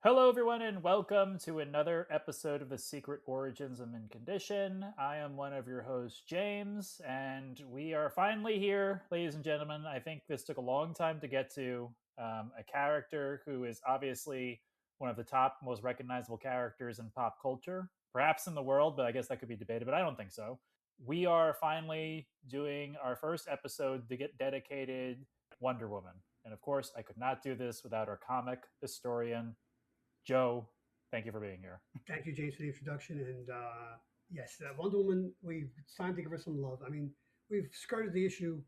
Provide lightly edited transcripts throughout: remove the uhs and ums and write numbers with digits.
Hello, everyone, and welcome to another episode of The Secret Origins of Mint Condition. I am one of your hosts, James, and we are finally here, ladies and gentlemen. I think this took a long time to get to. A character who is obviously one of the top, most recognizable characters in pop culture, perhaps in the world, but I guess that could be debated, but I don't think so. We are finally doing our first episode to get dedicated Wonder Woman. And of course, I could not do this without our comic historian, Joe. Thank you for being here. Thank you, James, for the introduction. And yes, Wonder Woman, it's time to give her some love. I mean, we've skirted the issue,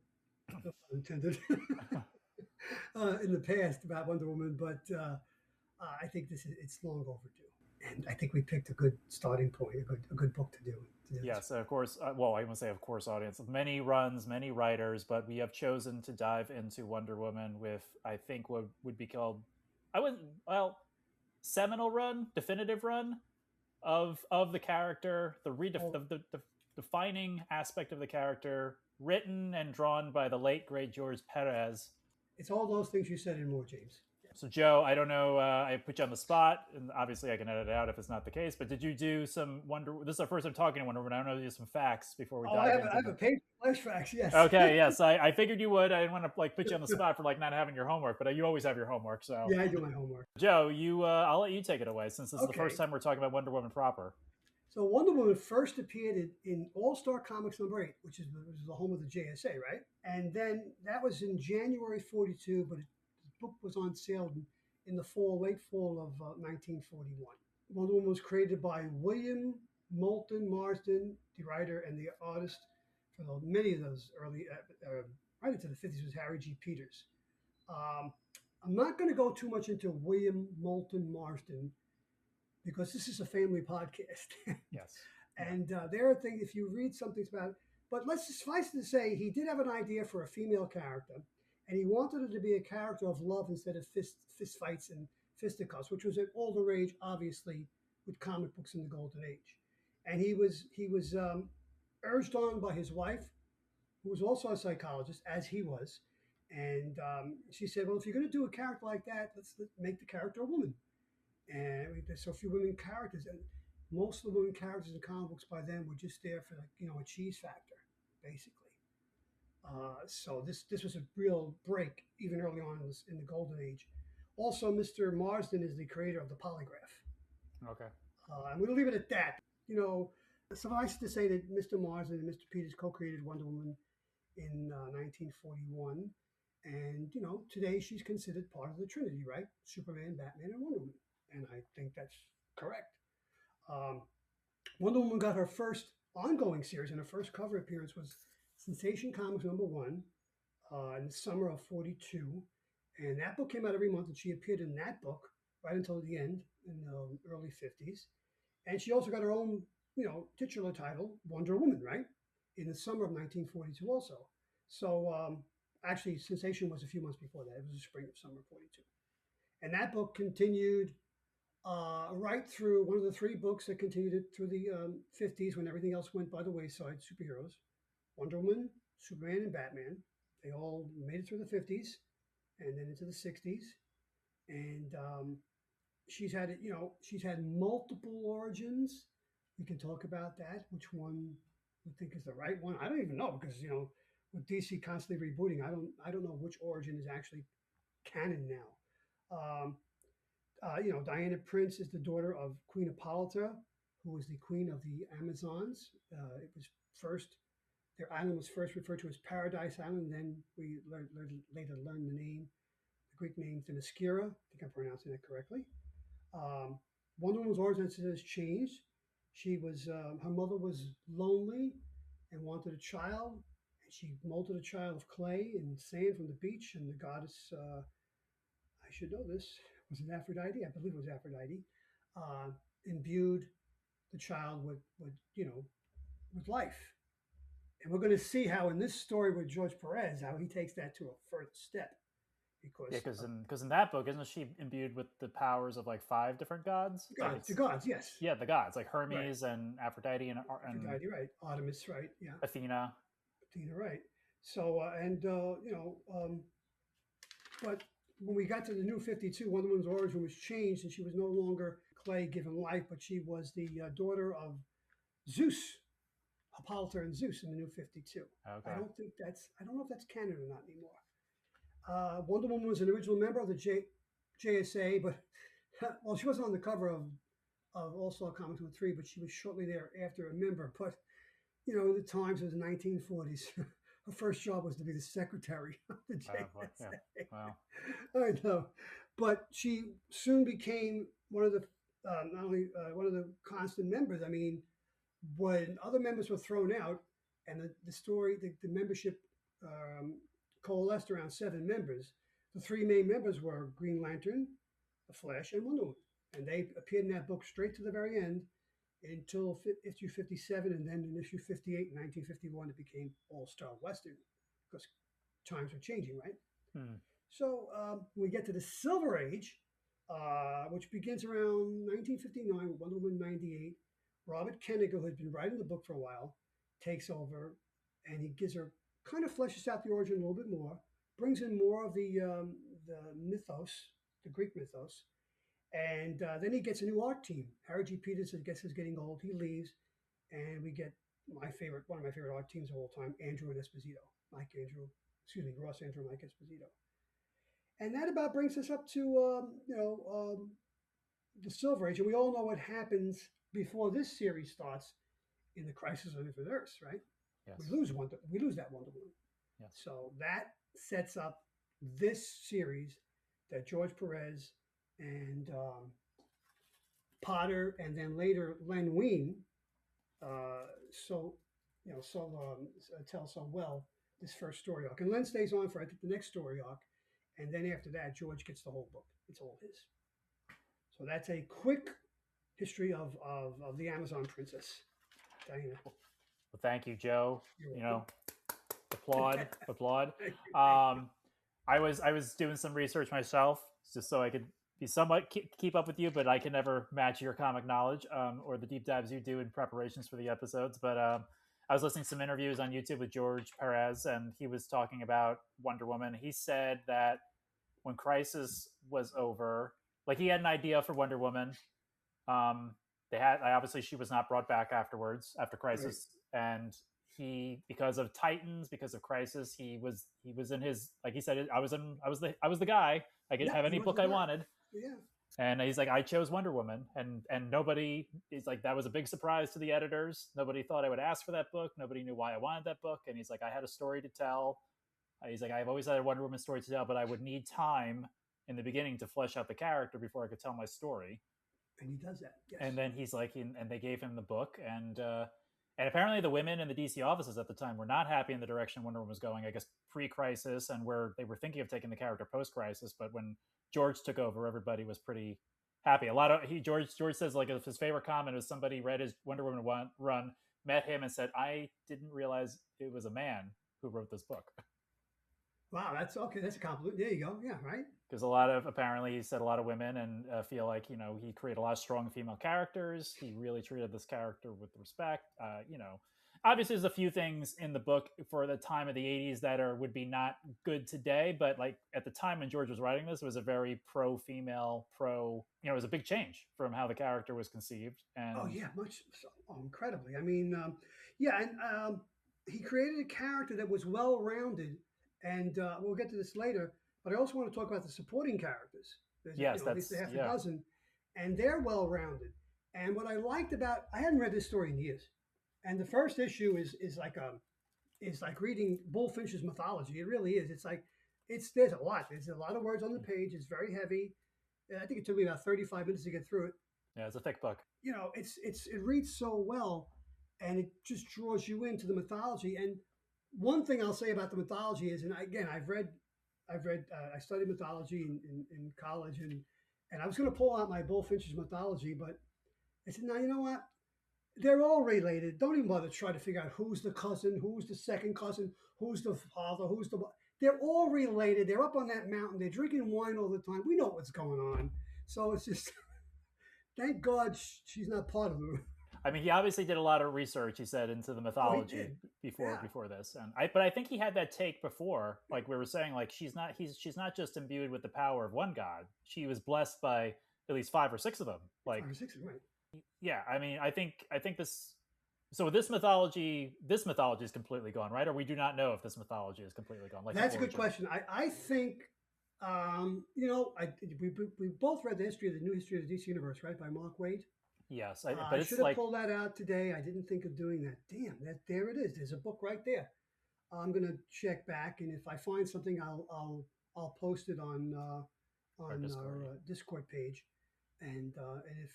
no pun intended, in the past about Wonder Woman, but I think it's long overdue. And I think we picked a good starting point, a good book to do this. Yes, of course. Well, I won't say of course, audience. Many runs, many writers, but we have chosen to dive into Wonder Woman with, I think, what would be called, I would, well, seminal run, definitive run of the character, Oh, the defining aspect of the character, written and drawn by the late great George Perez. it's all those things you said and more, James. So, Joe, I don't know. I put you on the spot, and obviously, I can edit it out if it's not the case. But did you do some Wonder? This is our first time talking to Wonder Woman. I don't know. Do some facts before we Oh, I dive have, I into have a the. page of flashbacks, yes. Okay, yes, I figured you would. I didn't want to put you on the spot for not having your homework, but you always have your homework. So, Yeah, I do my homework. Joe, I'll let you take it away since this is the first Okay. time we're talking about Wonder Woman proper. So Wonder Woman first appeared in All Star Comics #8, which is the home of the JSA, right? And then that was in January '42, but the book was on sale in the late fall of 1941. Wonder Woman was created by William Moulton Marsden, the writer and the artist for many of those early, right into the '50s, was Harry G. Peters. Um, I'm not going to go too much into William Moulton Marsden because this is a family podcast. Yes. Yeah. And there are things, if you read something about it, but let's just suffice it to say, he did have an idea for a female character, and he wanted it to be a character of love instead of fist fights and fisticuffs, which was all the rage, obviously, with comic books in the golden age. And he was urged on by his wife, who was also a psychologist, as he was. And she said, "Well, if you're going to do a character like that, let's make the character a woman." And there's so few women characters, and most of the women characters in comic books by then were just there for, like, a cheese factor, basically. So this was a real break even early on in the golden age. Also, Mr. Marsden is the creator of the polygraph. Okay. I'm going to leave it at that. You know, Suffice to say that Mr. Marsden and Mr. Peters co-created Wonder Woman in 1941, and today she's considered part of the Trinity, right? Superman, Batman, and Wonder Woman, and I think that's correct. Um, Wonder Woman got her first ongoing series, and her first cover appearance was Sensation Comics #1 in the summer of '42, and that book came out every month, and she appeared in that book right until the end in the early '50s. And she also got her own, titular title, Wonder Woman, right, in the summer of 1942 also. So actually, Sensation was a few months before that. It was the spring of summer '42. And that book continued right through one of the three books that continued it through the '50s, when everything else went by the wayside. Superheroes, Wonder Woman, Superman, and Batman. They all made it through the '50s and then into the '60s. And she's had multiple origins. We can talk about that. Which one we think is the right one? I don't even know, because with DC constantly rebooting, I don't know which origin is actually canon now. Um, Diana Prince is the daughter of Queen Hippolyta, who was the queen of the Amazons. It was first Their island was first referred to as Paradise Island. Then we later learned the name, the Greek name Themyscira. I think I'm pronouncing that correctly. Um, Wonder Woman's origin has changed. Her mother was lonely and wanted a child, and she molded a child of clay and sand from the beach. And the goddess, I should know this, was it Aphrodite? I believe it was Aphrodite. Uh, Imbued the child with life. And we're going to see how in this story with George Perez, how he takes that to a further step, Yeah, because because in that book, isn't she imbued with the powers of like five different gods? Like the it's gods, yes, yeah, the gods like right. Hermes and Aphrodite and Aphrodite, right? Artemis, right? Yeah, Athena. Athena, right? So but when we got to the new 52, Wonder Woman's origin was changed, and she was no longer Clay given life, but she was the daughter of Zeus, Hippolyta and Zeus in the new 52. Okay. I don't know if that's canon or not anymore. Wonder Woman was an original member of the JSA, but well, she wasn't on the cover of All Star Comics 3, but she was shortly thereafter a member. But you know, the times it was the 1940s. Her first job was to be the secretary of the Oh boy. JSA. Yeah. Wow. I know, but she soon became one of the not only one of the constant members. I mean, when other members were thrown out, and the membership um, coalesced around 7 members. The 3 main members were Green Lantern, the Flash, and Wonder Woman, and they appeared in that book straight to the very end until issue 57, and then in issue 58 in 1951 it became All Star Western because times were changing, right? Hmm. So we get to the Silver Age, which begins around 1959 with Wonder Woman 98. Robert Kennig, who had been writing the book for a while, takes over, and he gives her kind of fleshes out the origin a little bit more, brings in more of the mythos, the Greek mythos, and then he gets a new art team. Harry G. Peters, I guess, is getting old. He leaves, and we get one of my favorite art teams of all time, Andrew and Esposito, Ross Andrew, Mike Esposito. And that about brings us up to the Silver Age, and we all know what happens before this series starts in the Crisis on Infinite Earths, right? Yes. We lose that Wonder Woman. Yes. So that sets up this series that George Perez and Potter, and then later Len Wein, tell so well this first story arc. And Len stays on for I think the next story arc, and then after that, George gets the whole book. It's all his. So that's a quick history of the Amazon princess, Diana. Well, thank you, Joe. You're You welcome. know, applaud. I was doing some research myself just so I could be somewhat keep up with you, but I can never match your comic knowledge or the deep dives you do in preparations for the episodes. But I was listening to some interviews on YouTube with George Perez, and he was talking about Wonder Woman. He said that when Crisis was over, like he had an idea for Wonder Woman. They had obviously she was not brought back afterwards after Crisis, right. And he, because of Titans, because of Crisis, he was in his, like he said, I was the guy. I could have any book I wanted. Yeah. And he's like, I chose Wonder Woman, and nobody is like, that was a big surprise to the editors. Nobody thought I would ask for that book. Nobody knew why I wanted that book. And he's like, I had a story to tell. He's like, I've always had a Wonder Woman story to tell, but I would need time in the beginning to flesh out the character before I could tell my story. And he does that. Yes. And then he's like, and they gave him the book, and apparently the women in the DC offices at the time were not happy in the direction Wonder Woman was going. I guess pre-Crisis, and where they were thinking of taking the character post-Crisis. But when George took over, everybody was pretty happy. George says like his favorite comment was somebody read his Wonder Woman run, met him, and said, I didn't realize it was a man who wrote this book. Wow, that's okay. That's a compliment. There you go. Yeah, right. Because apparently he said a lot of women and feel like, he created a lot of strong female characters. He really treated this character with respect. Obviously there's a few things in the book for the time of the 80s that would be not good today. But like at the time when George was writing this, it was a very pro-female, it was a big change from how the character was conceived. And incredibly. I mean, and he created a character that was well-rounded. And we'll get to this later, but I also want to talk about the supporting characters. Yes, at least a half a dozen, and they're well-rounded. And what I liked about, I hadn't read this story in years, and the first issue is like reading Bullfinch's Mythology. It really is. There's a lot. There's a lot of words on the page. It's very heavy. I think it took me about 35 minutes to get through it. Yeah, it's a thick book. It reads so well, and it just draws you into the mythology. And one thing I'll say about the mythology is, and again, I studied mythology in college, and I was going to pull out my Bullfinch's Mythology, but I said, no, you know what? They're all related. Don't even bother to try to figure out who's the cousin, who's the second cousin, who's the father, they're all related. They're up on that mountain. They're drinking wine all the time. We know what's going on. So it's just, thank God she's not part of them. I mean, he obviously did a lot of research. He said into the Oh, he mythology did. before Yeah, this, and but I think he had that take before, like we were saying, like she's not just imbued with the power of one god. She was blessed by at least five or six of them. five Like, or six, right? yeah, I mean, I think this. So this mythology is completely gone, right? Or we do not know if this mythology is completely gone, like the That's a good origin. question. I think, we both read the history of the new history of the DC universe, right, by Mark Waid. Yes, I but should it's have like pulled that out today. I didn't think of doing that. Damn, that there it is. There's a book right there. I'm gonna check back, and if I find something, I'll post it our on Discord. our Discord page. And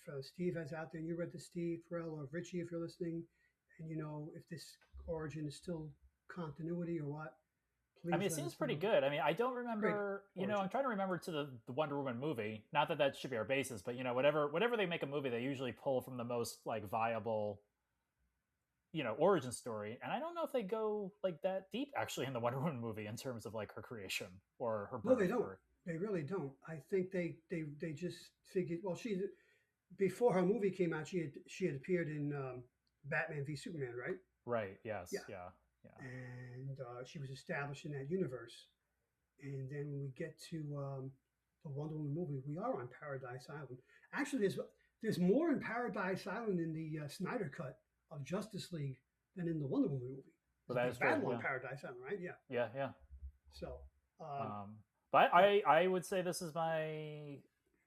if Steve has out there, and you read the Steve Carell, or Richie, if you're listening, and you know if this origin is still continuity or what, I mean, please it let seems us pretty know. good. I mean, I don't Great remember. You know, origin. I'm trying to remember to the Wonder Woman movie. Not that that should be our basis, but you know, whatever they make a movie, they usually pull from the most like viable, origin story. And I don't know if they go like that deep actually in the Wonder Woman movie in terms of like her creation or her No, they birth don't. or They really don't. I think they just figured. Well, she before her movie came out, she had appeared in Batman v Superman, right? right. Yes. Yeah, Yeah. Yeah. and she was established in that universe. And then when we get to the Wonder Woman movie, we are on Paradise Island. Actually, there's more in Paradise Island in the Snyder cut of Justice League than in the Wonder Woman movie. But There's a that big is true. battle on Yeah. Paradise Island, right? Yeah. Yeah. Yeah. So, um, But but I would say this is my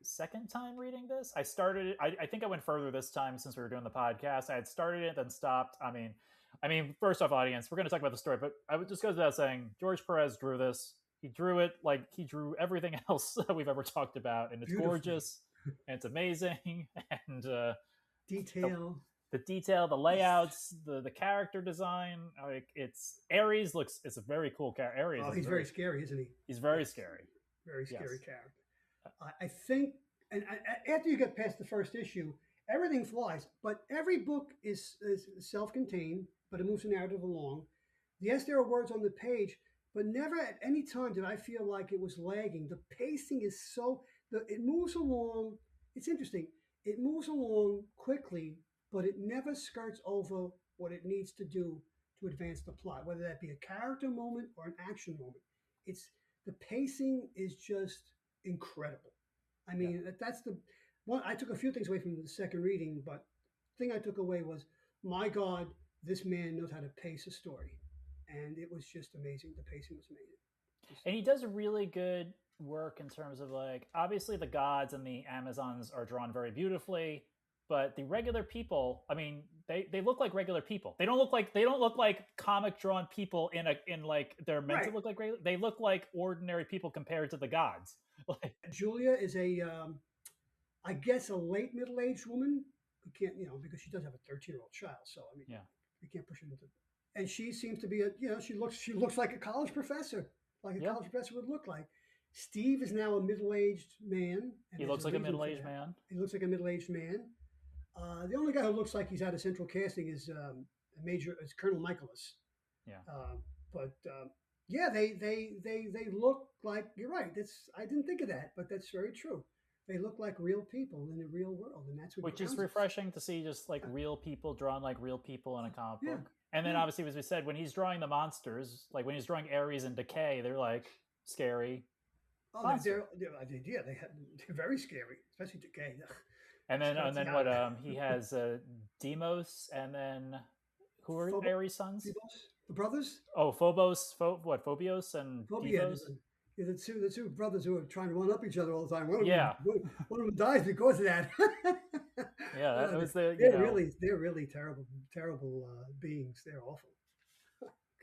second time reading this. I started it. I think I went further this time since we were doing the podcast. I had started it, then stopped. I mean, first off, audience, we're going to talk about the story, but I would just go without saying, George Perez drew this. He drew it like he drew everything else that we've ever talked about, and it's beautifully gorgeous and it's amazing, and the detail. the detail, the layouts, the character design, like it's Ares looks. It's a very cool character. Ares Oh, is he's very scary, isn't he? he's very Yes, scary. very Yes. scary character. I think, and after you get past the first issue, everything flies. But every book is self-contained, but it moves the narrative along. Yes, there are words on the page, but never at any time did I feel like it was lagging. The pacing is it moves along. It's interesting. It moves along quickly, but it never skirts over what it needs to do to advance the plot, whether that be a character moment or an action moment. It's the pacing is just incredible. I Yeah. mean, that's the one. I took a few things away from the second reading, but the thing I took away was, my God, this man knows how to pace a story, and it was just amazing. The pacing was amazing. Just, And he does really good work in terms of like obviously the gods and the Amazons are drawn very beautifully, but the regular people, I mean, they look like regular people. They don't look like comic drawn people in like they're meant to right. look like regular. They look like ordinary people compared to the gods. Like Julia is I guess, a late middle aged woman who can't, because she does have a 13-year-old child. So I mean, yeah. we can't push her into. And she seems to be she looks like a college professor, like a Yeah. college professor would look like. Steve is now a middle-aged man, and He there's looks a like a reason for middle-aged that. man. He looks like a middle-aged man. The only guy who looks like he's out of central casting is Colonel Michaelis. Yeah. But yeah, they look like, you're right. I didn't think of that, but that's very true. They look like real people in the real world, and that's what Which is grounds us. refreshing to see just like real people drawn like real people in a comic Yeah, book. And then yeah. obviously, as we said, when he's drawing the monsters, like when he's drawing Ares and Decay, they're like scary Oh, monsters. they're very scary, especially Decay. And Starts then out. what? He has Demos, and then who are Phobos, Ares' sons? the brothers. Oh, Phobos, Phobios and Phobia, Devos. the two brothers who are trying to run up each other all the time. Yeah, One of them dies because of that. yeah, that was the They're really terrible beings. They're awful.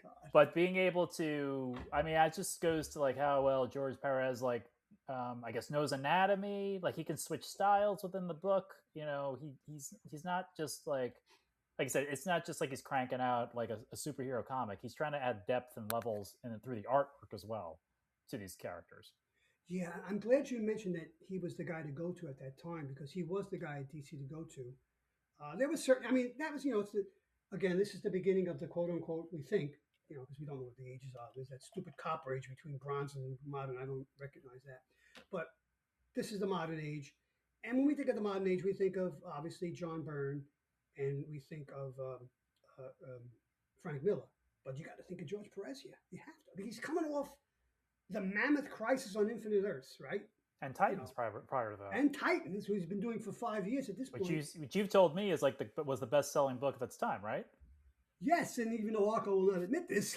God. but being able to, I mean, that just goes to like how well George Perez like I guess knows anatomy. Like he can switch styles within the book. He's not just like I said, it's not just like he's cranking out like a superhero comic. He's trying to add depth and levels and through the artwork as well to these characters. Yeah, I'm glad you mentioned that he was the guy to go to at that time, because he was the guy at DC to go to. There was certain, I mean, that was, again, this is the beginning of the quote unquote, we think, because we don't know what the ages are. There's that stupid copper age between bronze and modern. I don't recognize that. But this is the modern age. And when we think of the modern age, we think of obviously John Byrne and we think of Frank Miller. But you got to think of George Perez here. You have to. I mean, he's coming off the mammoth crisis on Infinite Earths, right? And You Titans know, prior to that, and Titans, who he's been doing for 5 years at this point. which you've told me is like was the best selling book of its time, right? Yes, and even though Arco will not admit this,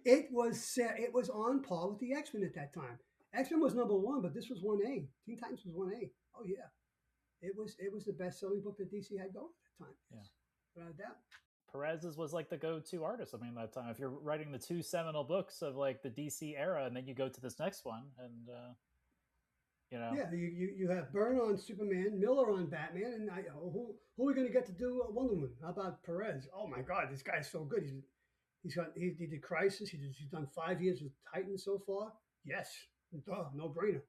it was on par with the X Men at that time. X Men was number one, but this was 1A. Teen Titans was 1A. Oh yeah, it was the best selling book that DC had going at that time. Yeah. Yes, without a doubt. Perez's was like the go-to artist. I mean, that time, if you're writing the two seminal books of like the DC era, and then you go to this next one, and you know, Yeah, you have Byrne on Superman, Miller on Batman, and who are we going to get to do Wonder Woman? How about Perez? Oh my God, this guy's so good. He did Crisis. He's done 5 years with Titans so far. Yes, duh, no brainer.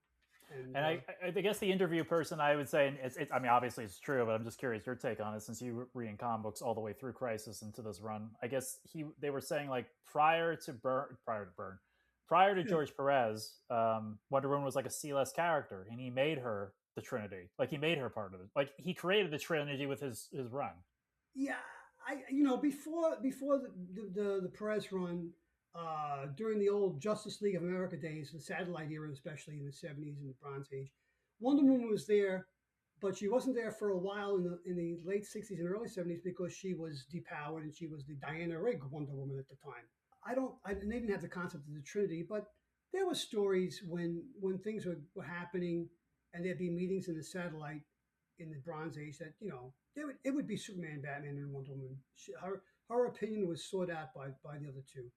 and I guess the interview person, I would say, and I mean, obviously it's true, but I'm just curious your take on it since you were reading comic books all the way through Crisis into this run. I guess they were saying like prior to yeah, George Perez, Wonder Woman was like a C-list character, and he made her the Trinity. Like he made her part of it. Like he created the Trinity with his run. yeah. Before the Perez run, during the old Justice League of America days, the satellite era, especially in the '70s and the Bronze Age, Wonder Woman was there, but she wasn't there for a while in the late '60s and early '70s because she was depowered and she was the Diana Rigg Wonder Woman at the time. They didn't have the concept of the Trinity, but there were stories when things were happening and there'd be meetings in the satellite in the Bronze Age that it would be Superman, Batman, and Wonder Woman. Her opinion was sought out by the other two,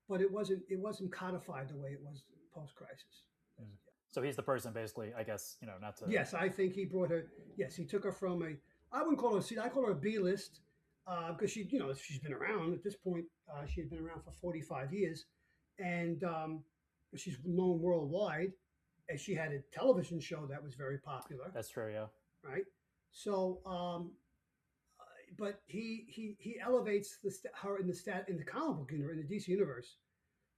but it wasn't codified the way it was post Crisis. Mm. So he's the person, basically. I guess not to. Yes, I think he brought her. Yes, he took her from a. I wouldn't call her a C. I call her a B list because she's been around at this point. She had been around for 45 years, and she's known worldwide. And she had a television show that was very popular. That's true. Yeah. Right. So, but he elevates her in the comic book universe, in the DC universe,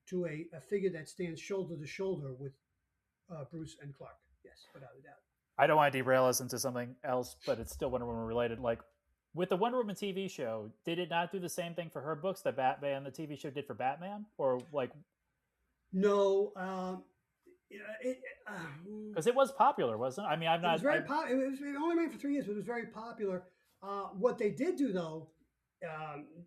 to a figure that stands shoulder to shoulder with Bruce and Clark. Yes, without a doubt. I don't want to derail us into something else, but it's still Wonder Woman related. Like with the Wonder Woman TV show, did it not do the same thing for her books that Batman the TV show did for Batman, or like? No, because it was popular, wasn't it? I mean, I'm not. It was very popular. It only ran for 3 years, but it was very popular. What they did do, though,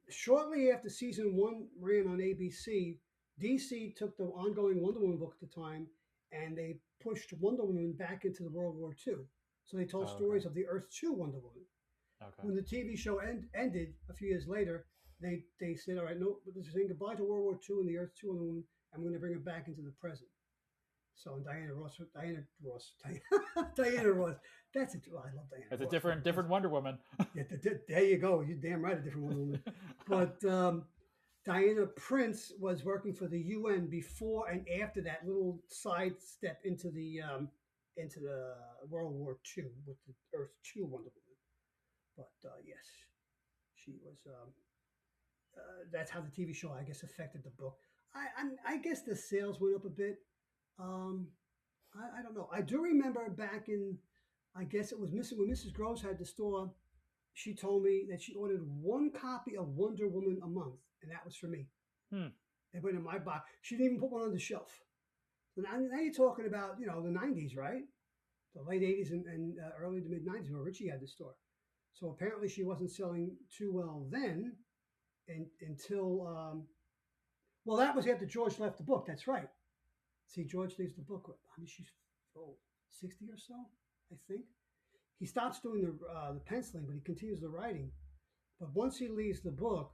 shortly after season one ran on ABC, DC took the ongoing Wonder Woman book at the time, and they pushed Wonder Woman back into the World War II. So they told stories of the Earth 2 Wonder Woman. Okay. When the TV show ended a few years later, they said, all right, no, we're saying goodbye to World War II and the Earth 2 Wonder Woman, and we're going to bring it back into the present. So Diana Ross. That's it. Oh, I love Diana. It's a different Wonder Woman. Yeah, there you go. You're damn right, a different Wonder Woman. But Diana Prince was working for the UN before and after that little sidestep into the World War II with the Earth 2 Wonder Woman. But yes, she was. That's how the TV show, I guess, affected the book. I guess the sales went up a bit. I don't know. I do remember back in, I guess it was when Mrs. Groves had the store, she told me that she ordered one copy of Wonder Woman a month, and that was for me. It went in my box. She didn't even put one on the shelf. So now you're talking about, the 90s, right? The late 80s and early to mid 90s where Richie had the store. So apparently she wasn't selling too well then until, well, that was after George left the book. That's right. See, George leaves the book. I mean, she's 60 or so, I think. He stops doing the penciling, but he continues the writing. But once he leaves the book,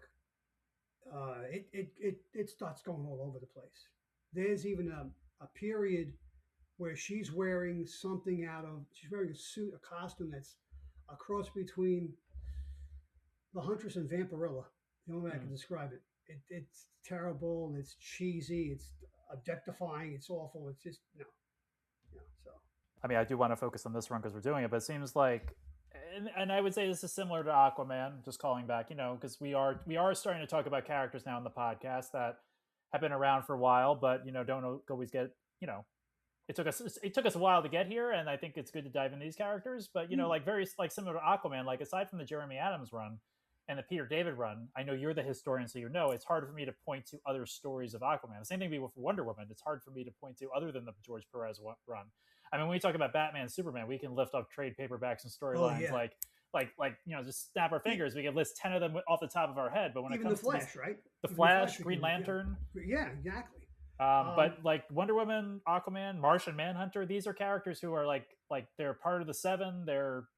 it starts going all over the place. There's even a period where she's wearing she's wearing a suit, a costume that's a cross between the Huntress and Vampirella. The only way I can describe it. It's terrible. It's cheesy. It's objectifying. It's awful. It's just no. So I mean, I do want to focus on this run because we're doing it, but it seems like, and I would say this is similar to Aquaman. Just calling back, because we are starting to talk about characters now in the podcast that have been around for a while, but don't always get it took us a while to get here, and I think it's good to dive into these characters. But Mm. like very like similar to Aquaman, like aside from the Jeremy Adams run and the Peter David run, I know you're the historian, so it's hard for me to point to other stories of Aquaman. The same thing with Wonder Woman. It's hard for me to point to other than the George Perez run. I mean, when we talk about Batman and Superman, we can lift up trade paperbacks and Oh storylines yeah. like just snap our fingers. We can list 10 of them off the top of our head. But when it Even the comes to these, Flash, right? the Even the Flash Flash, we Green can, yeah, Lantern, yeah, exactly. but like Wonder Woman, Aquaman, Martian Manhunter, these are characters who are like they're part of the Seven. They're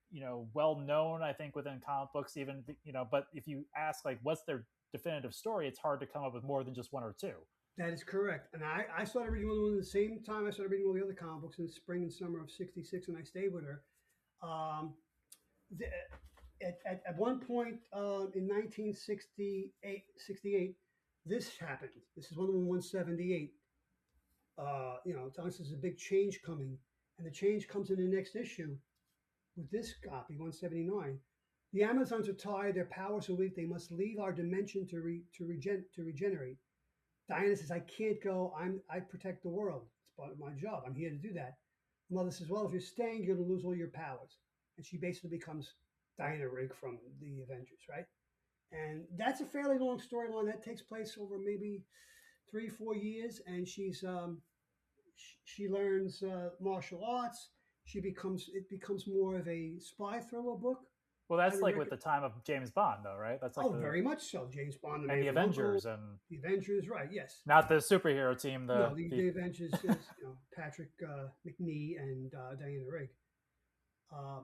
well known, I think, within comic books. Even but if you ask like what's their definitive story, it's hard to come up with more than just one or two. That is correct. And I started reading Wonder Woman at the same time I started reading all the other comic books in the spring and summer of '66, and I stayed with her. Um, the, at one point in 1968, this happened. This is Wonder Woman 178. Telling us there's a big change coming, and the change comes in the next issue with this copy, 179. The Amazons are tired; their powers are weak. They must leave our dimension to regenerate. Diana says, "I can't go. I protect the world. It's part of my job. I'm here to do that." Mother says, "Well, if you're staying, you're going to lose all your powers," and she basically becomes Diana Rigg from the Avengers, right? And that's a fairly long storyline that takes place over maybe 3 4 years, and she learns martial arts. It becomes more of a spy thriller book. Well, I that's would like with recommend. the time of James Bond, though, right? That's like Oh, the very much so. James Bond, The and Man the from U.N.C.L.E., Avengers and The Avengers, right? Yes. not the superhero team. No, The the Avengers is Patrick McNee and Diana Rigg. Uh,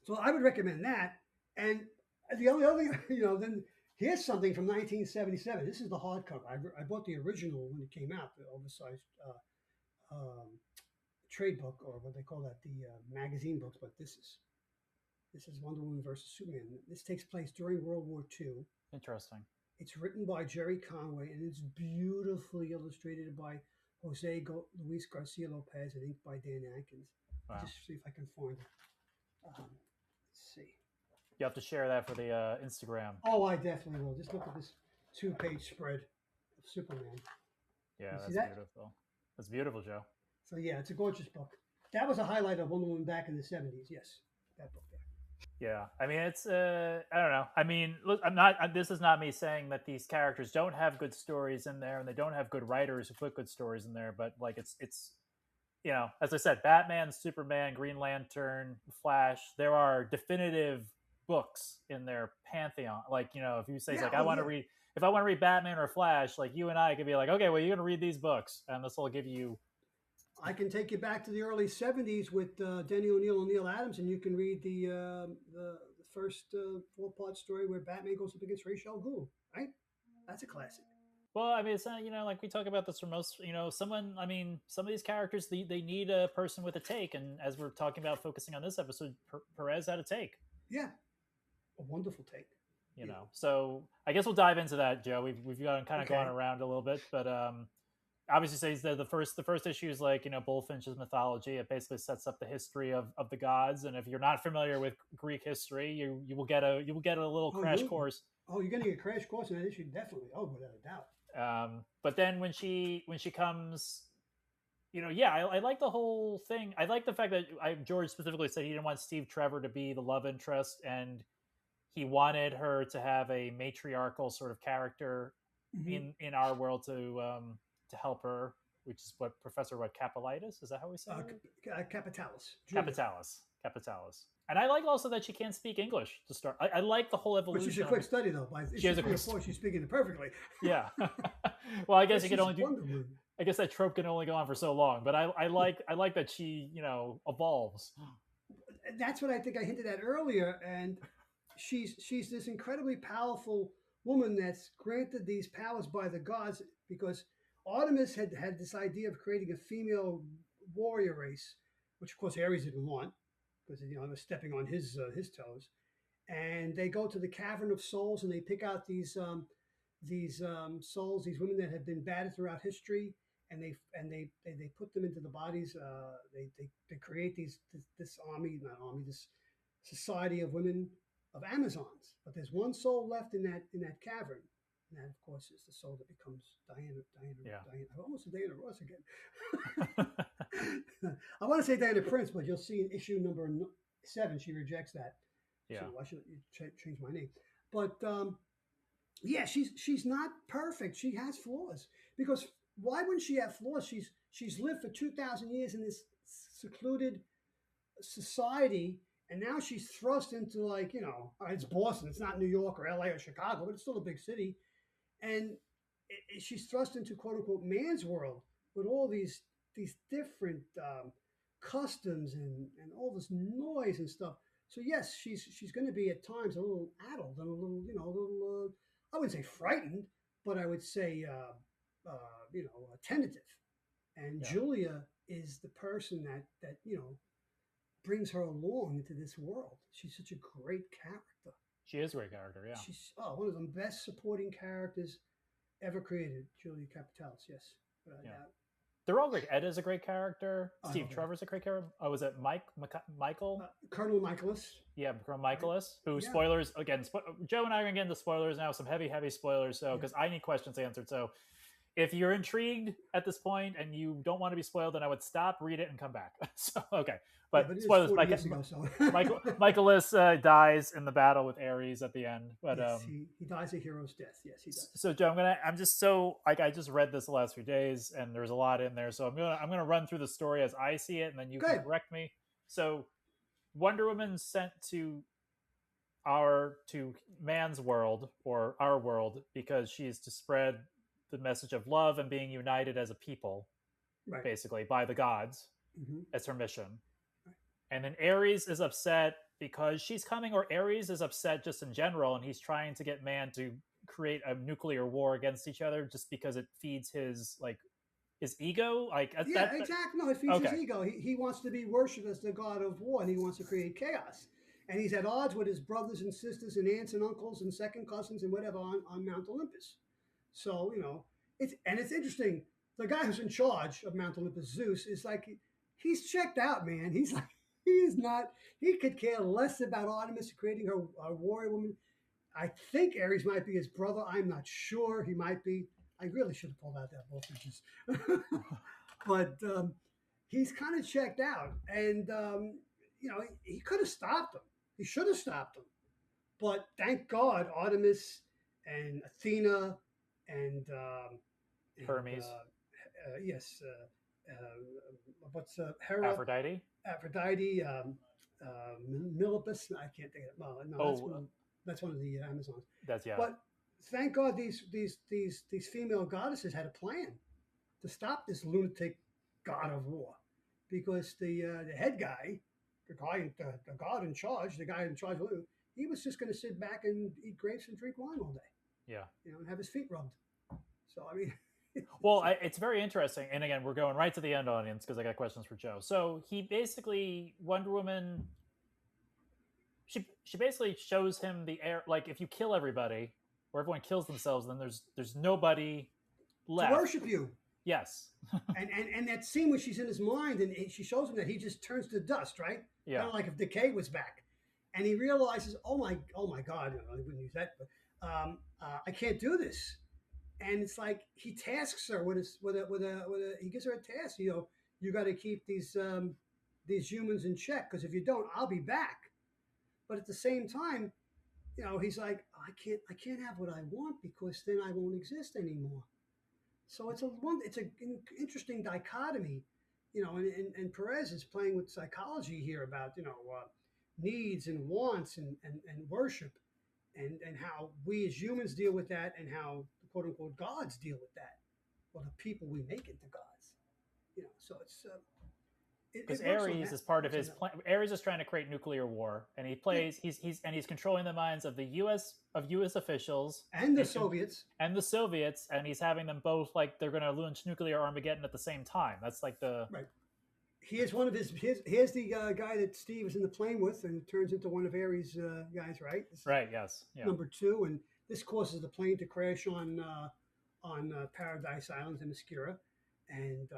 so I would recommend that. And the only other thing, then here's something from 1977. This is the hardcover. I bought the original when it came out, the oversized trade book, or what they call that, the magazine books. But this is Wonder Woman versus Superman. This takes place during World War II. interesting. It's written by Jerry Conway, and it's beautifully illustrated by Luis Garcia Lopez and inked by Dan Atkins. I'll Wow, just see if I can find it. Let's see. you have to share that for the Instagram. Oh, I definitely will. Just look at this two-page spread of Superman. Yeah, You see that's that? beautiful. That's beautiful, Joe. So yeah, it's a gorgeous book. That was a highlight of Wonder Woman back in the '70s. Yes, that book there. Yeah, I mean it's I don't know. I mean, look, I'm not. This is not me saying that these characters don't have good stories in there and they don't have good writers who put good stories in there. But like it's as I said, Batman, Superman, Green Lantern, Flash. There are definitive books in their pantheon. Like if you say Yeah. like I Oh want to yeah. read, if I want to read Batman or Flash, like you and I could be like, okay, well you're gonna read these books, and this will give you. I can take you back to the early '70s with Denny O'Neil and Neil Adams, and you can read the first four-part story where Batman goes up against Ra's al Ghul. Right? That's a classic. Well, I mean, it's not, like we talk about this for most, someone, I mean, some of these characters, they need a person with a take. And as we're talking about focusing on this episode, Perez had a take, Yeah, a wonderful take. So I guess we'll dive into that, Joe. We've kind of gone Okay. around a little bit, but obviously says that the first issue is like, Bullfinch's mythology. It basically sets up the history of the gods. And if you're not familiar with Greek history, you will get a little Oh, crash course. Oh, you're getting a crash course in that issue, definitely. Oh, without a doubt. But then when she comes, yeah, I like the whole thing. I like the fact that George specifically said he didn't want Steve Trevor to be the love interest, and he wanted her to have a matriarchal sort of character Mm-hmm. in our world to help her, which is what Capelitis, is that how we say it? Capitalis. Capitalis. And I like also that she can't speak English to start. I like the whole evolution. Which is a quick study, though. By she has a quick she's speaking it perfectly. Yeah. Well, I guess you She's can only do. Wonderful. I guess that trope can only go on for so long, but I like that she evolves. That's what I think I hinted at earlier, and she's this incredibly powerful woman that's granted these powers by the gods because Artemis had this idea of creating a female warrior race, which of course Ares didn't want because it was stepping on his toes. And they go to the cavern of souls and they pick out these souls, these women that have been battered throughout history, and they put them into the bodies. They create this army, not army, this society of women of Amazons. But there's one soul left in that cavern, And that, of course, is the soul that becomes Yeah. Diana. I almost said Diana Ross again. I want to say Diana Prince, but you'll see in issue number 7, she rejects that. So Yeah. why should you change my name? But yeah, she's not perfect. She has flaws because why wouldn't she have flaws? She's lived for 2,000 years in this secluded society, and now she's thrust into, like, it's Boston. It's not New York or L.A. or Chicago, but it's still a big city, and she's thrust into quote unquote man's world with all these different customs and all this noise and stuff. So yes, she's going to be at times a little addled and a little, a little. I wouldn't say frightened, but I would say tentative. And Yeah. Julia is the person that brings her along into this world. She's such a great character. She is a great character. Yeah. She's one of the best supporting characters ever created. Julia Capitalis, yes, without a Yeah. doubt. They're all great. Ed is a great character. I Steve love Ed. Trevor's a great character. Oh, was it Michael? Colonel Michaelis. Yeah, Colonel Right? Michaelis. Who, Yeah. spoilers again? Joe and I are gonna get into spoilers now. Some heavy spoilers. So Yeah. because I need questions answered. So if you're intrigued at this point and you don't want to be spoiled, then I would stop, read it, and come back. So okay, but it is spoilers. 40 years ago, so. Michaelis dies in the battle with Ares at the end. But yes, he dies a hero's death. Yes, he does. So Joe, I'm just so like I just read this the last few days, and there's a lot in there. So I'm gonna run through the story as I see it, and then you can correct me. So Wonder Woman sent to man's world or our world because she's to spread the message of love and being united as a people, Right. basically by the gods. Mm-hmm. As her mission. Right. And then Ares is upset because she's coming, or Ares is upset just in general, and he's trying to get man to create a nuclear war against each other just because it feeds his ego. Exactly. No, it feeds his ego. He wants to be worshipped as the god of war, and he wants to create chaos. And he's at odds with his brothers and sisters and aunts and uncles and second cousins and whatever on Mount Olympus. So it's interesting. The guy who's in charge of Mount Olympus, Zeus, is like he's checked out, man. He's like he could care less about Artemis creating her warrior woman. I think Ares might be his brother. I'm not sure. He might be. I really should have pulled out that voltages. But he's kind of checked out. And, he could have stopped him. He should have stopped him. But thank God, Artemis and Athena and Hermes. Yes. What's Hera? Aphrodite. Milipus. I can't think of it. No, that's one of the Amazons. But thank God these female goddesses had a plan to stop this lunatic god of war, because the head guy, the god in charge, the guy in charge, he was just going to sit back and eat grapes and drink wine all day. Yeah. And have his feet rubbed. So I mean. Well, it's very interesting, and again, we're going right to the end, audience, because I got questions for Joe. So he basically, Wonder Woman, she basically shows him the air. Like, if you kill everybody, or everyone kills themselves, then there's nobody left to worship you. Yes. and that scene when she's in his mind and she shows him that he just turns to dust, right? Yeah. Kind of like if decay was back, and he realizes, oh my God, I wouldn't use that, but I can't do this. And it's like he tasks her with he gives her a task. You got to keep these humans in check, because if you don't, I'll be back. But at the same time, he's like, I can't have what I want, because then I won't exist anymore. So it's an interesting dichotomy, and Perez is playing with psychology here about needs and wants and worship, and how we as humans deal with that, and how the quote unquote gods deal with that, or the people we make into gods. So it's because Ares is part of his plan. Ares is trying to create nuclear war, and he's controlling the minds of the U.S. officials and the Soviets, and he's having them both like they're going to launch nuclear Armageddon at the same time. That's like the right. He is one of here's the guy that Steve was in the plane with, and turns into one of Ares' guys, right? Right. Yes. Yeah. Number 2, and this causes the plane to crash on Paradise Island in Themyscira, and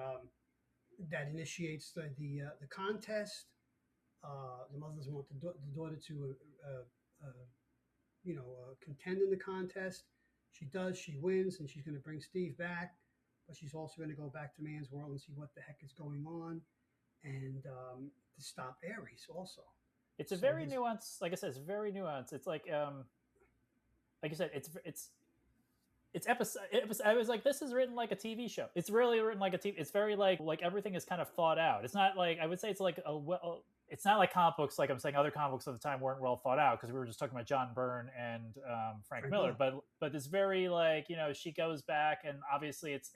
that initiates the contest. The mothers want the daughter to contend in the contest, She does. She wins, and she's going to bring Steve back, but she's also going to go back to Man's World and see what the heck is going on, and to stop Ares also. It's a So very there's nuanced, like I said, it's very nuanced. It's like I said, it's episode. I was like, this is written like a TV show. It's really written like a TV. It's very like everything is kind of thought out. It's not like I would say it's like a well. It's not like comic books. Like I'm saying, other comic books of the time weren't well thought out because we were just talking about John Byrne and Frank Miller. But it's very like she goes back and obviously it's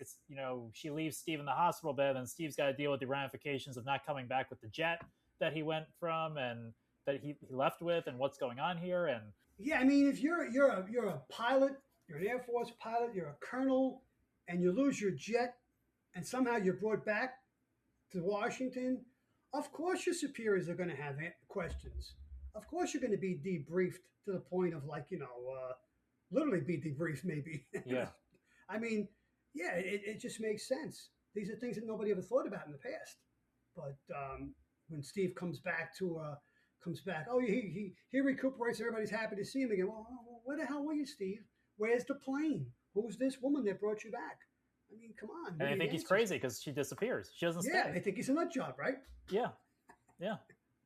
she leaves Steve in the hospital bed and Steve's got to deal with the ramifications of not coming back with the jet that he went from and that he left with and what's going on here and yeah. I mean, if you're a pilot, you're an Air Force pilot, you're a colonel, and you lose your jet, and somehow you're brought back to Washington, of course your superiors are going to have questions. Of course you're going to be debriefed to the point of literally be debriefed maybe. yeah. I mean, yeah, it just makes sense. These are things that nobody ever thought about in the past. But when Steve comes back, oh, he recuperates. Everybody's happy to see him again. Well, where the hell were you, Steve? Where's the plane? Who's this woman that brought you back? I mean, come on. And I think he's crazy because she disappears. She doesn't stay. Yeah, they think he's a nut job, right? Yeah, yeah.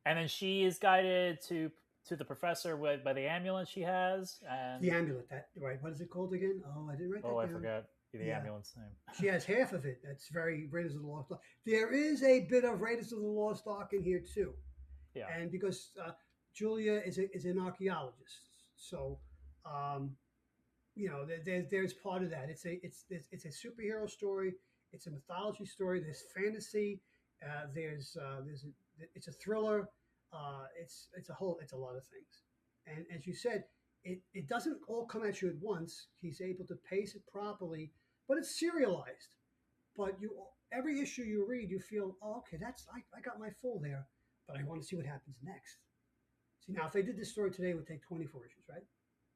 And then she is guided to the professor by the amulet she has. And the amulet, that right? What is it called again? Oh, I didn't write that down. I forgot the amulet's name. She has half of it. That's very Raiders of the Lost Ark. There is a bit of Raiders of the Lost Ark in here too. Yeah. And because Julia is an archaeologist, so there's part of that. It's a superhero story. It's a mythology story. There's fantasy. It's a thriller. It's a lot of things. And as you said, it doesn't all come at you at once. He's able to pace it properly, but it's serialized. But every issue you read, you feel, oh, okay, I got my full there, but I want to see what happens next. See, now if they did this story today, it would take 24 issues, right?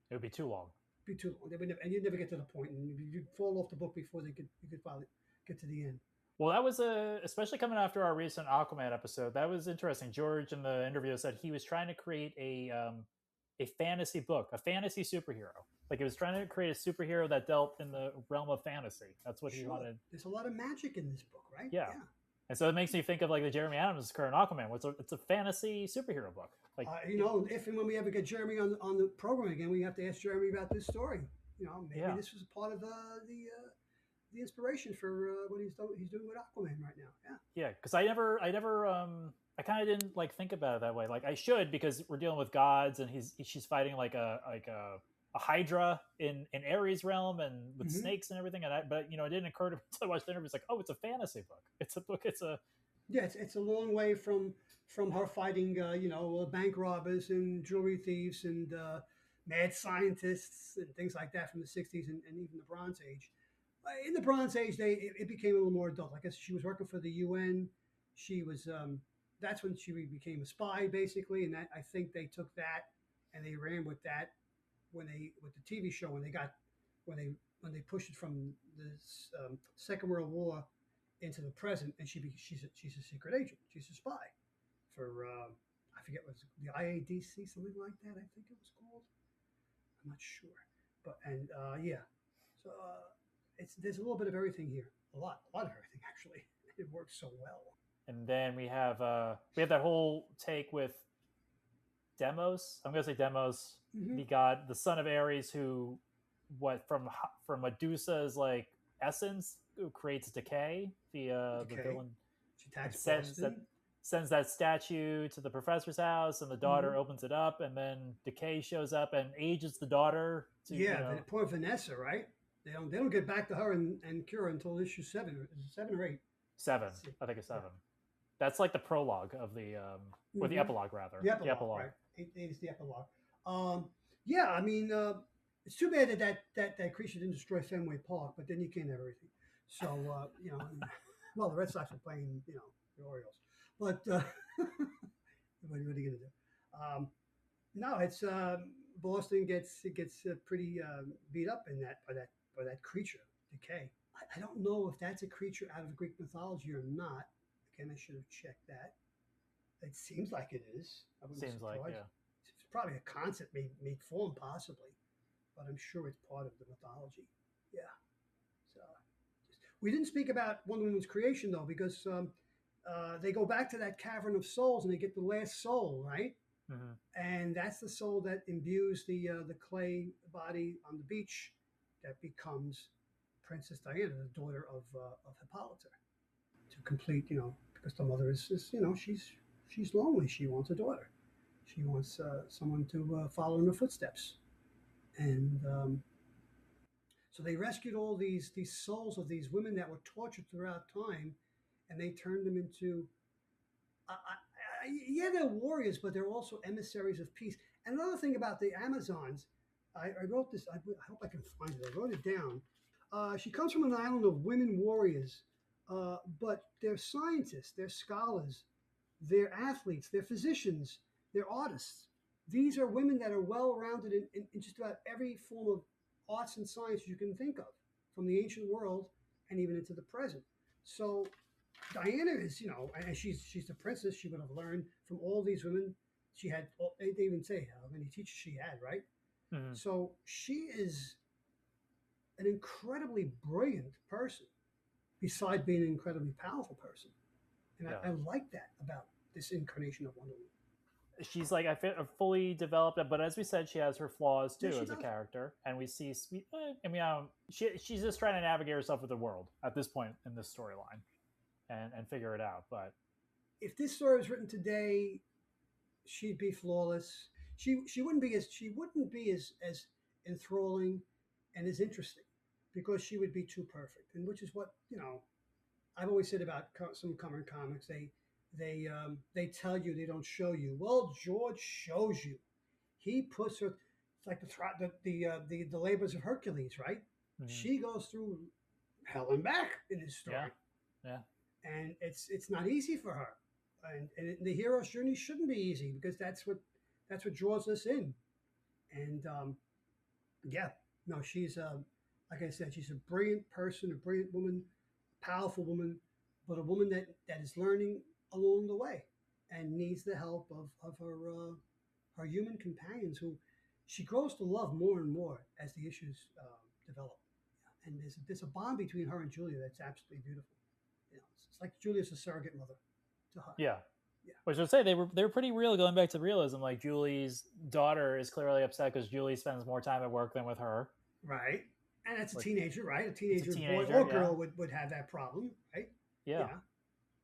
It would be too long. Be too long. They would never, and you'd never get to the point, and you'd fall off the book before you could finally get to the end. Well, that was especially coming after our recent Aquaman episode. That was interesting. George in the interview said he was trying to create a fantasy book, a fantasy superhero. Like he was trying to create a superhero that dealt in the realm of fantasy. That's what he wanted. There's a lot of magic in this book, right? Yeah. And so it makes me think of like the Jeremy Adams current Aquaman. It's a fantasy superhero book. Like if and when we ever get Jeremy on the program again, we have to ask Jeremy about this story. Maybe this was part of the inspiration for what he's doing with Aquaman right now. Yeah. Yeah, because I kind of didn't like think about it that way. Like I should because we're dealing with gods and she's fighting like a Hydra in Ares realm and with snakes and everything. But it didn't occur to me until I watched the interview. It's like, oh, it's a fantasy book. It's a book. It's a long way from her fighting bank robbers and jewelry thieves and mad scientists and things like that from the 60s and even the Bronze Age. In the Bronze Age, it became a little more adult. I guess she was working for the UN. She was that's when she became a spy basically, and that I think they took that and they ran with that with the TV show when they pushed it from the Second World War into the present, and she's a secret agent. She's a spy for I forget what the IADC, something like that. I think it was called. I'm not sure, but so there's a little bit of everything here, a lot of everything actually. It works so well. And then we have that whole take with Demos. I'm gonna say Demos, the god, the son of Ares, who from Medusa's like essence who creates decay. The villain sends that statue to the professor's house, and the daughter opens it up, and then decay shows up and ages the daughter. Poor Vanessa, right? They don't get back to her and cure her until issue 7. Is it 7 or 8? 7, I think it's 7. That's like the prologue of the or the epilogue rather. The epilogue. Right. 8 is the epilogue. I mean, it's too bad that creature didn't destroy Fenway Park, but then you can't have everything. So well, the Red Sox are playing the Orioles, but what are you going to do? No, it's Boston gets pretty beat up in that by that creature, Decay. I don't know if that's a creature out of Greek mythology or not. Again, I should have checked that. It seems like it is. Seems like, yeah. It's probably a concept made form, possibly. but I'm sure it's part of the mythology. Yeah. So we didn't speak about Wonder Woman's creation though, because they go back to that cavern of souls and they get the last soul, right? Hmm. And that's the soul that imbues the clay body on the beach that becomes Princess Diana, the daughter of Hippolyta, to complete, because the mother is she's lonely. She wants a daughter. She wants someone to follow in her footsteps. And so they rescued all these souls of these women that were tortured throughout time, and they turned them into yeah, they're warriors, but they're also emissaries of peace. And another thing about the Amazons, I wrote this. I hope I can find it. I wrote it down. She comes from an island of women warriors, but they're scientists, they're scholars, they're athletes, they're physicians, they're artists. These are women that are well rounded in just about every form of arts and science you can think of, from the ancient world and even into the present. So Diana is, and she's the princess. She would have learned from all these women. She had, they even say how many teachers she had, right? Hmm. So she is an incredibly brilliant person, besides being an incredibly powerful person. And Yeah. I like that about this incarnation of Wonder Woman. She's like I feel fully developed, but as we said, she has her flaws Yes, too she as a does. character, and we see. I mean, she's just trying to navigate herself with the world at this point in this storyline, and figure it out. But If this story was written today, she'd be flawless. She wouldn't be as enthralling and as interesting, because she would be too perfect, and which is what I've always said about some current comics. They tell you, they don't show you. Well, George shows you. He puts her. It's like the labors of Hercules, right? mhm. She goes through hell and back in this Yeah, story, yeah, and it's not easy for her. And the hero's journey shouldn't be easy, because that's what draws us in. And yeah, no, she's like I said, she's a brilliant person, a brilliant woman, powerful woman, but a woman that is learning along the way and needs the help of her human companions, who she grows to love more and more as the issues develop. And there's a bond between her and Julia that's absolutely beautiful. It's like Julia's a surrogate mother to her. yeah. Yeah, Which I would say they were pretty real, going back to realism. Like Julie's daughter is clearly upset because Julie spends more time at work than with her. right. And that's a Like teenager, right? A it's a teenager boy teenager, or yeah, girl would have that problem, right? yeah. Yeah, yeah.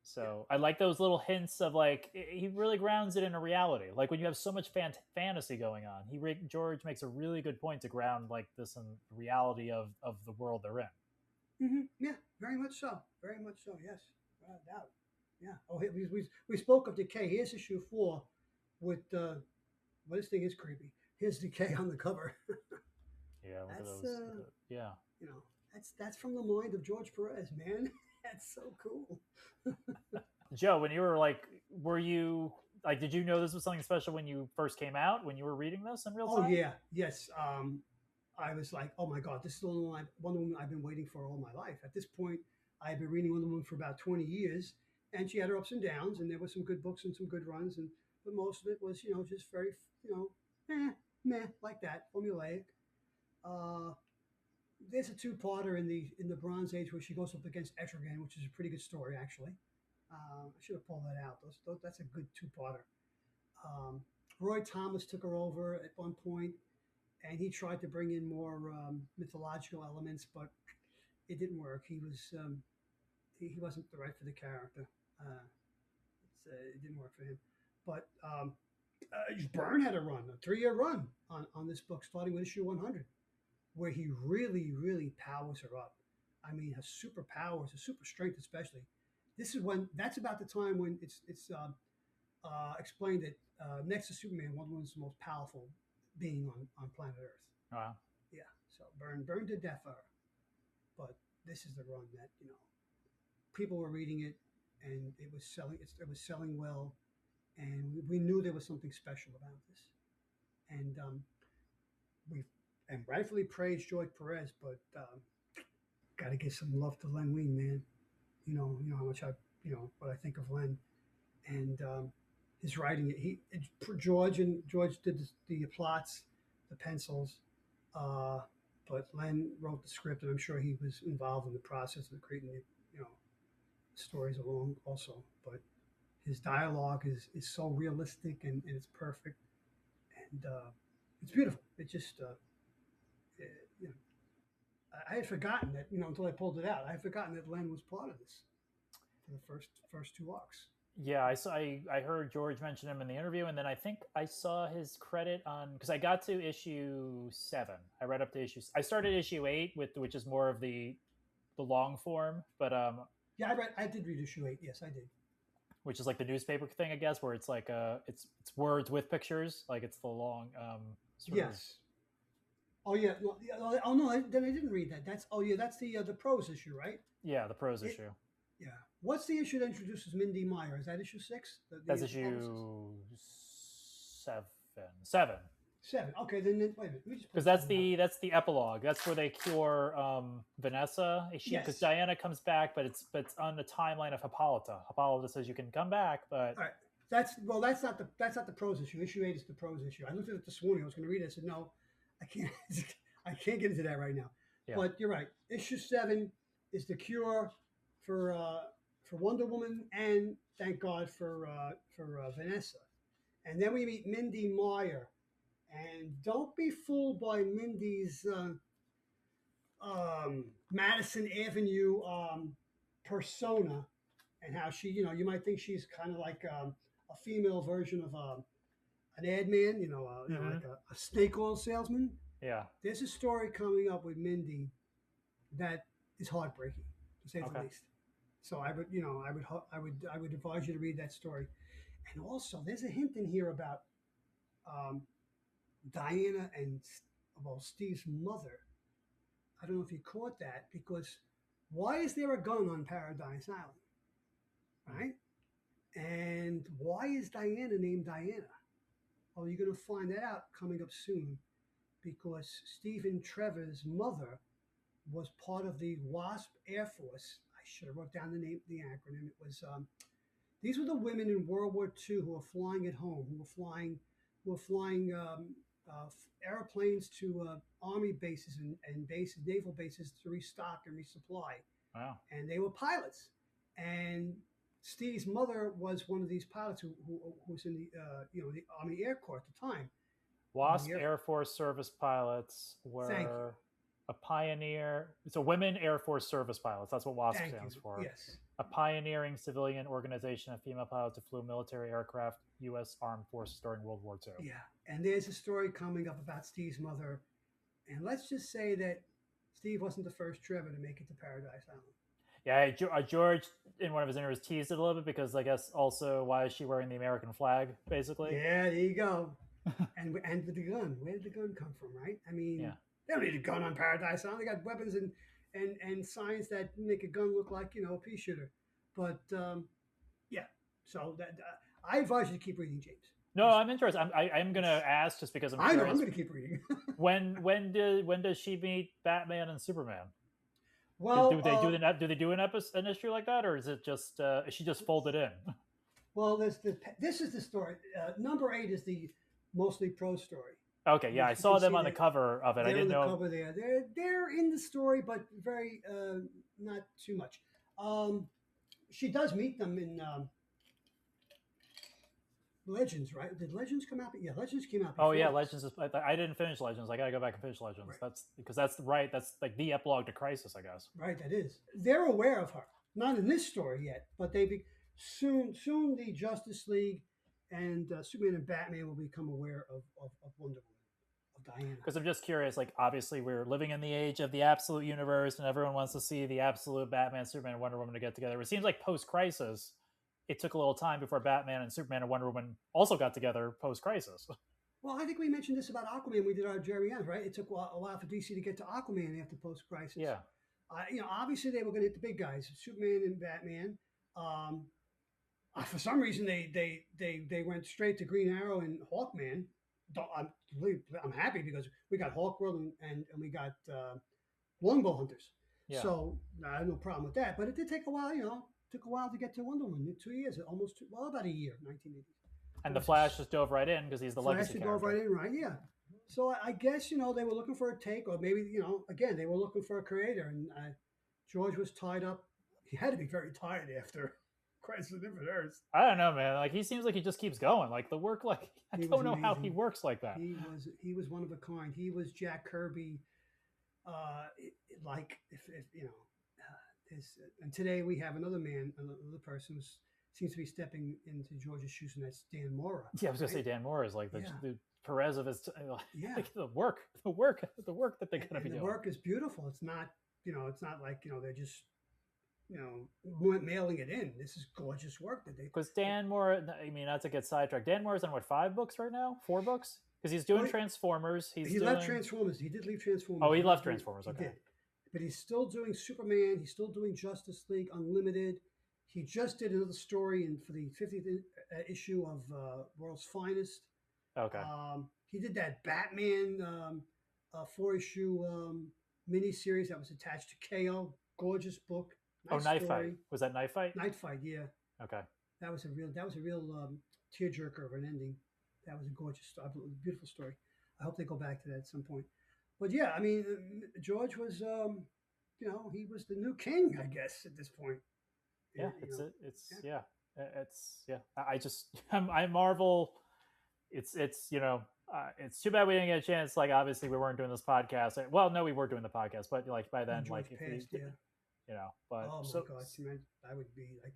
So I like those little hints of like he really grounds it in a reality. Like when you have so much fantasy going on, George makes a really good point to ground like this in reality of the world they're in. Yeah, very much so. Very much so. Yes, without a doubt. Yeah. Oh, we spoke of decay. Here's issue 4 with well, this thing is creepy. Here's decay on the cover. Yeah, look at That's those. Yeah, you know, that's from the mind of George Perez, man. That's so cool. Joe, when you were like, were you like, did you know this was something special when you first came out? When you were reading this in real Oh time? yeah, yes. I was like, oh my god, this is the Wonder Woman I've been waiting for all my life. At this point, I had been reading Wonder Woman for about 20 years, and she had her ups and downs, and there were some good books and some good runs, and but most of it was, just very, meh, like that, formulaic. Uh, there's a two-parter in the Bronze Age where she goes up against Etrigan, which is a pretty good story actually. I should have pulled that out. That's a good two-parter. Um, Roy Thomas took her over at one point, and he tried to bring in more mythological elements, but it didn't work. He wasn't the right for the character. It didn't work for him. But Byrne had a run, a 3-year run on this book, starting with issue 100, where he really, really powers her up. I mean, her superpowers, her super strength, especially. That's about the time when it's explained that next to Superman, Wonder Woman's the most powerful being on planet Earth. Wow. Yeah, so Byrne did that for her, but this is the run that people were reading it, and it was selling well, and we knew there was something special about this, and we and rightfully praised George Perez, but got to give some love to Len Wein, man. You know how much what I think of Len, and his writing. George did the plots, the pencils, Uh, but Len wrote the script, and I'm sure he was involved in the process of creating the, you know, stories along also. But his dialogue is so realistic and it's perfect and it's beautiful. It just you know, I had forgotten that, you know, until I pulled it out. I had forgotten that Len was part of this for the first two arcs. Yeah, I saw. I heard George mention him in the interview, and then I think I saw his credit on because I got to issue 7. I read up to issue. I started issue 8 with which is more of the long form, but Yeah, I did read issue 8. Yes, I did. which is like the newspaper thing, I guess, where it's like it's words with pictures, like it's the long sort of. Yes. Oh yeah. Well, yeah, oh no. Then I didn't read that. That's oh yeah. That's the prose issue, right? Yeah, the prose It, issue. yeah. What's the issue that introduces Mindy Meyer? Is that issue 6? That's Pharmacist? issue 7. 7. 7. Okay. Then wait a minute. Let me just pull Because something up. that's the epilogue. That's where they cure Vanessa. Because Yes. Diana comes back, but it's on the timeline of Hippolyta. Hippolyta says you can come back, but All right. That's not the prose issue. Issue 8 is the prose issue. I looked at it this morning. I was going to read it. I said no, I can't. I can't get into that right now. yeah, But you're right. Issue 7 is the cure for Wonder Woman, and thank God for Vanessa. And then we meet Mindy Meyer. And don't be fooled by Mindy's Madison Avenue persona and how she, you know, you might think she's kind of like a female version of an ad man, you know, like a snake oil salesman. yeah. There's a story coming up with Mindy that is heartbreaking, to say the Okay. least. So I would, you know, I would advise you to read that story. And also, there's a hint in here about um, Diana and well, Steve's mother. I don't know if you caught that because why is there a gun on Paradise Island, right? And why is Diana named Diana? Well, you're going to find that out coming up soon because Stephen Trevor's mother was part of the WASP Air Force. I should have wrote down the acronym. It was these were the women in World War II who were flying at home, who were flying airplanes to army bases and bases, naval bases to restock and resupply. Wow. And they were pilots. And Steve's mother was one of these pilots who was in the you know, the Army Air Corps at the time. WASP Air Force service pilots Thank you. were a pioneer. So women Air Force service pilots. That's what WASP Thank stands you. for. Yes. A pioneering civilian organization of female pilots who flew military aircraft, U.S. Armed Forces during World War II. Yeah. And there's a story coming up about Steve's mother. And let's just say that Steve wasn't the first Trevor to make it to Paradise Island. Yeah, George in one of his interviews teased it a little bit because I guess also why is she wearing the American flag basically? Yeah, there you go. and with the gun, where did the gun come from, right? I mean, Yeah. they don't need a gun on Paradise Island. They got weapons and signs that make a gun look like, you know, a pea shooter. But yeah, so that I advise you to keep reading, James. No, I'm interested. I'm going to ask just because I'm curious. I know I'm going to keep reading. when does she meet Batman and Superman? Well, do they do an issue like that, or is it just is she just folded in? Well, this is the story. Number 8 is the mostly prose story. Okay, yeah, I saw them on the cover of it. I didn't know. Cover there. They're in the story, but very not too much. She does meet them in Legends, right? Did Legends come out? Yeah, Legends came out. Oh yeah, Legends. I didn't finish Legends. I gotta go back and finish Legends. Right. That's because that's right. That's like the epilogue to Crisis, I guess. Right, that is. They're aware of her. Not in this story yet, but soon the Justice League and Superman and Batman will become aware of Wonder Woman, of Diana. Because I'm just curious. Like, obviously, we're living in the age of the absolute universe, and everyone wants to see the absolute Batman, Superman, and Wonder Woman to get together. It seems like post Crisis, it took a little time before Batman and Superman and Wonder Woman also got together post Crisis. Well, I think we mentioned this about Aquaman. We did our Jerry Ends, right? It took a while for DC to get to Aquaman after post Crisis. Yeah. You know, obviously they were going to hit the big guys, Superman and Batman. For some reason, they went straight to Green Arrow and Hawkman. I'm happy because we got Hawkworld and we got Longbow Hunters. Yeah. So I have no problem with that. But it did take a while, you know. Took a while to get to Wonder Woman. 2 years, about a year, 1980. And the Flash just dove right in because he's the legacy character. Flash dove right in, right? Yeah. So I guess they were looking for a take, or maybe again they were looking for a creator, and George was tied up. He had to be very tired after Crisis on Infinite Earths. I don't know, man. Like he seems like he just keeps going. Like the work, like I He was don't know how he amazing. works like that. He was one of a kind. He was Jack Kirby. Like if and today we have another person who seems to be stepping into George's shoes, and that's Dan Mora. Yeah, I was gonna Right? say Dan Moore is like the, Yeah, the Perez of his yeah. like the work that they're gonna be And the doing. work is beautiful. It's not like they're just mailing it in. This is gorgeous work that they. Because Dan Moore, I mean, not to get sidetracked. Dan Moore's on what 5 books right now? 4 books? Because he's doing Well, Transformers. He's he left doing. Transformers. He did leave Transformers. Oh, he He left was Transformers. he Okay. did, but he's still doing Superman. He's still doing Justice League Unlimited. He just did another story for the 50th issue of World's Finest. Okay. He did that Batman 4-issue miniseries that was attached to KO. Gorgeous book. Oh, Nice Knife story. Fight. Was that Knife Fight? Night Fight, yeah. Okay. That was a real tearjerker of an ending. That was a gorgeous, beautiful story. I hope they go back to that at some point. But yeah, I mean, George was, he was the new king, I guess, at this point. Yeah, You it's know, it. It's yeah. It's yeah. I just I marvel. It's it's too bad we didn't get a chance. Like obviously we weren't doing this podcast. Well, no, we were doing the podcast, but like by then, George like if passed, we, yeah. but Oh my so God, man, I would be like,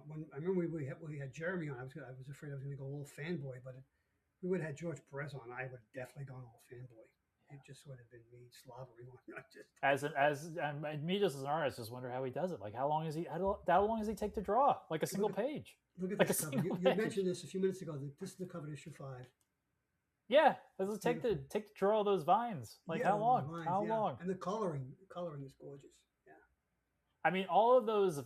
when I remember we had Jeremy on, I was afraid I was going to go a little fanboy, but if we would have had George Perez on, I would have definitely gone all fanboy. It just would have been me slobbering on. me just as an artist, just wonder how he does it. Like how long does he take to draw? Like a single page. Look at Like this a cover. You page. mentioned this a few minutes ago. This is the cover to issue 5. Yeah, does it take to draw all those vines? Like Yeah, how long? vines, How yeah. long? And the coloring is gorgeous. Yeah. I mean, all those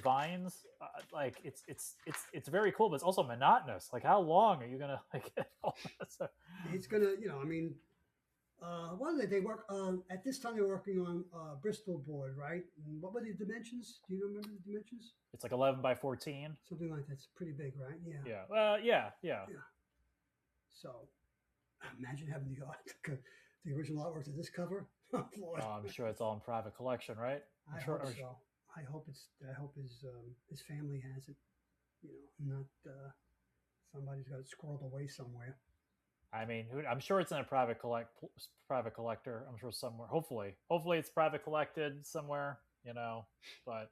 vines, like it's very cool, but it's also monotonous. Like, how long are you gonna like? It's gonna, I mean, what are they? They work at this time. They were working on Bristol board, right? And what were the dimensions? Do you remember the dimensions? It's like 11 by 14. Something like that's pretty big, right? Yeah. Yeah. Yeah. Yeah. So, imagine having the original artwork to this cover. Oh, Lord. I'm sure it's all in private collection, right? I hope so. I hope his family has it. Not somebody's got it squirreled away somewhere. I mean, I'm sure it's in a private collector. I'm sure somewhere. Hopefully, it's private collected somewhere. But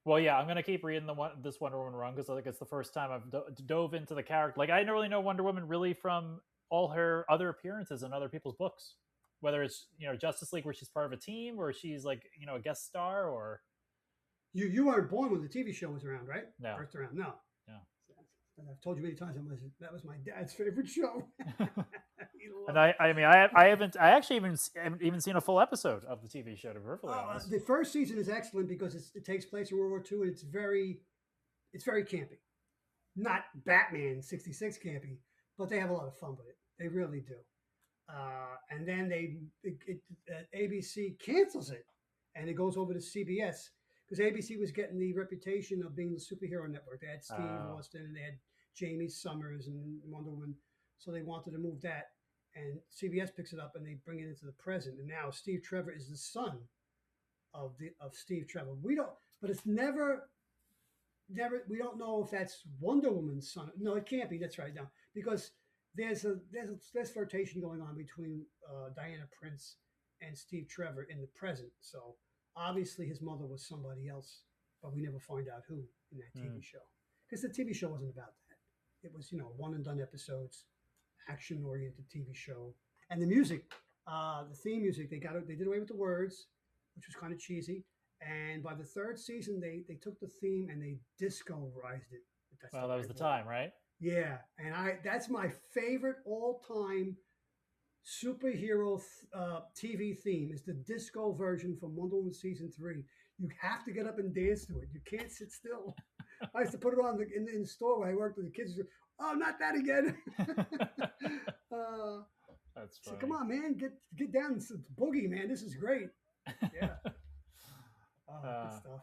well, yeah, I'm gonna keep reading this Wonder Woman run because I think it's the first time I've dove into the character. Like I didn't really know Wonder Woman really from all her other appearances in other people's books. Whether it's Justice League where she's part of a team, or she's like a guest star, or you weren't born when the TV show was around, right? No. First around, no. No. I've told you many times that was my dad's favorite show. And I haven't even seen a full episode of the TV show, to be perfectly honest. The first season is excellent because it takes place in World War II and it's very campy. Not Batman 66 campy, but they have a lot of fun with it. They really do. And then ABC cancels it and it goes over to CBS because ABC was getting the reputation of being the superhero network. They had Steve Austin and they had Jamie Summers and Wonder Woman, so they wanted to move that. And CBS picks it up and they bring it into the present. And now Steve Trevor is the son of Steve Trevor. But it's never. We don't know if that's Wonder Woman's son. No, it can't be. That's right now because there's flirtation going on between Diana Prince and Steve Trevor in the present. So obviously his mother was somebody else, but we never find out who in that TV show because the TV show wasn't about that. It was one and done episodes, action oriented TV show, and the music, the theme music they did away with the words, which was kind of cheesy. And by the third season, they took the theme and they disco-rized it. Well, that was the time, right? Yeah, and that's my favorite all-time superhero TV theme is the disco version from Wonder Woman season 3. You have to get up and dance to it. You can't sit still. I used to put it on in the store where I worked with the kids. Oh, not that again! That's funny. So come on, man, get down, it's boogie, man. This is great. Yeah. Good stuff.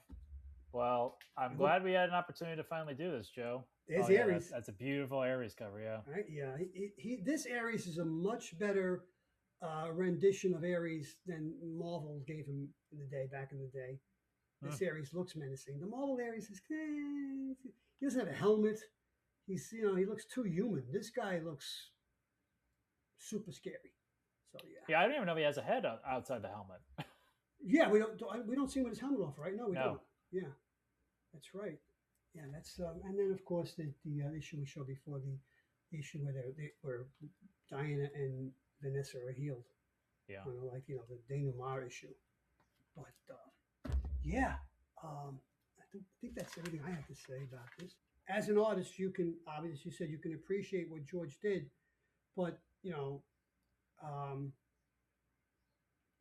Well, I'm It look, glad we had an opportunity to finally do this, Joe. there's Oh yeah, Aries, that's a beautiful Aries cover. Yeah. right? Yeah, this Aries is a much better rendition of Aries than Marvel gave him in the day, back in the day. Hmm. This Aries looks menacing. The Marvel Aries is, he doesn't have a helmet. He looks too human. This guy looks super scary. So yeah. Yeah, I don't even know if he has a head outside the helmet. Yeah, we don't see him with his helmet off, right? No, we No. don't. Yeah, that's right. Yeah, that's and then of course the issue we showed before, the issue where Diana and Vanessa are healed, Yeah. like the denouement issue. But yeah, I think that's everything I have to say about this. As an artist, you can obviously, you said you can appreciate what George did, but um,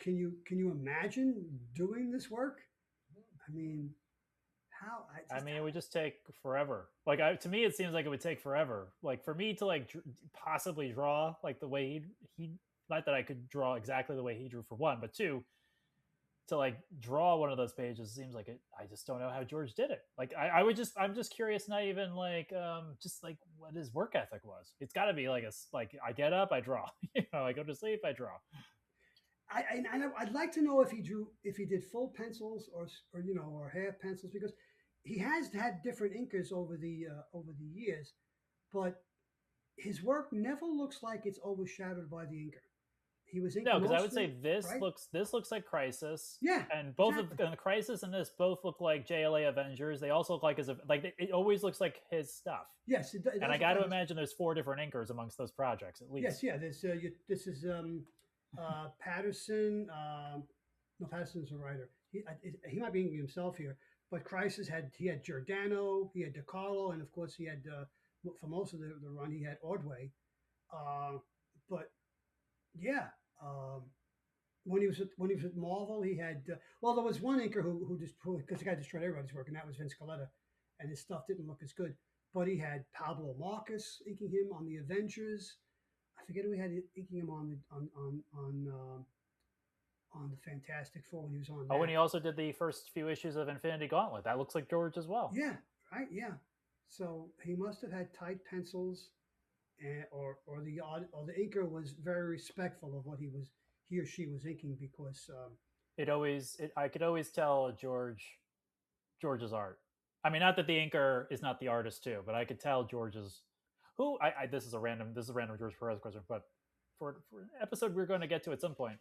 can you imagine doing this work? I mean, how? I mean, it would just take forever. Like to me, it seems like it would take forever. Like for me to possibly draw like the way he not that I could draw exactly the way he drew for one, but two, to like draw one of those pages seems like it. I just don't know how George did it. Like I'm just curious, not even like just like what his work ethic was. It's got to be like like I get up, I draw. I go to sleep, I draw. I'd like to know if he did full pencils or half pencils, because he has had different inkers over the years, but his work never looks like it's overshadowed by the inker. He was No, inking because I would say mostly, right? this looks like Crisis, Yeah, and both of exactly. the Crisis and this both look like JLA Avengers. They also look like it always looks like his stuff. Yes, it And I does got look to like imagine there's four different inkers amongst those projects at yes, least. yeah. This is Patterson. No, Patterson's a writer. He might be inking himself here, but Crisis had Giordano, he had DiCarlo, and of course he had for most of the run he had Ordway. Uh, but yeah, when he was at Marvel, he had well, there was one inker who because the guy destroyed everybody's work, and that was Vince Coletta, and his stuff didn't look as good. But he had Pablo Marcus inking him on the Avengers. I forget who he had inking him on the Fantastic Four when he was on Oh, and that. he also did the first few issues of Infinity Gauntlet. That looks like George as well. Yeah, right. Yeah. So he must have had tight pencils, or the inker was very respectful of what he or she was inking, because I could always tell George's art. I mean, not that the inker is not the artist too, but I could tell George's. Who this is a random George Perez question, but for an episode we're going to get to at some point,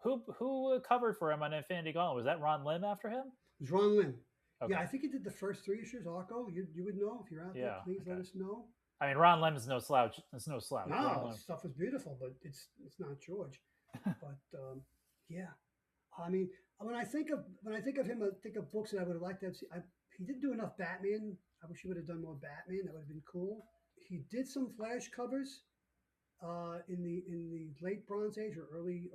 who covered for him on Infinity Gauntlet? Was that Ron Lim after him? it was Ron Lim. Okay. Yeah, I think he did the first 3 issues. Arco, you would know if you're out there. Yeah. Please Okay. let us know. I mean, Ron Lim is no slouch. It's no slouch. No, his stuff was beautiful, but it's not George. But yeah, I mean, when I think of him, I think of books that I would have liked to have seen. He didn't do enough Batman. I wish he would have done more Batman. That would have been cool. He did some Flash covers in the late Bronze Age or early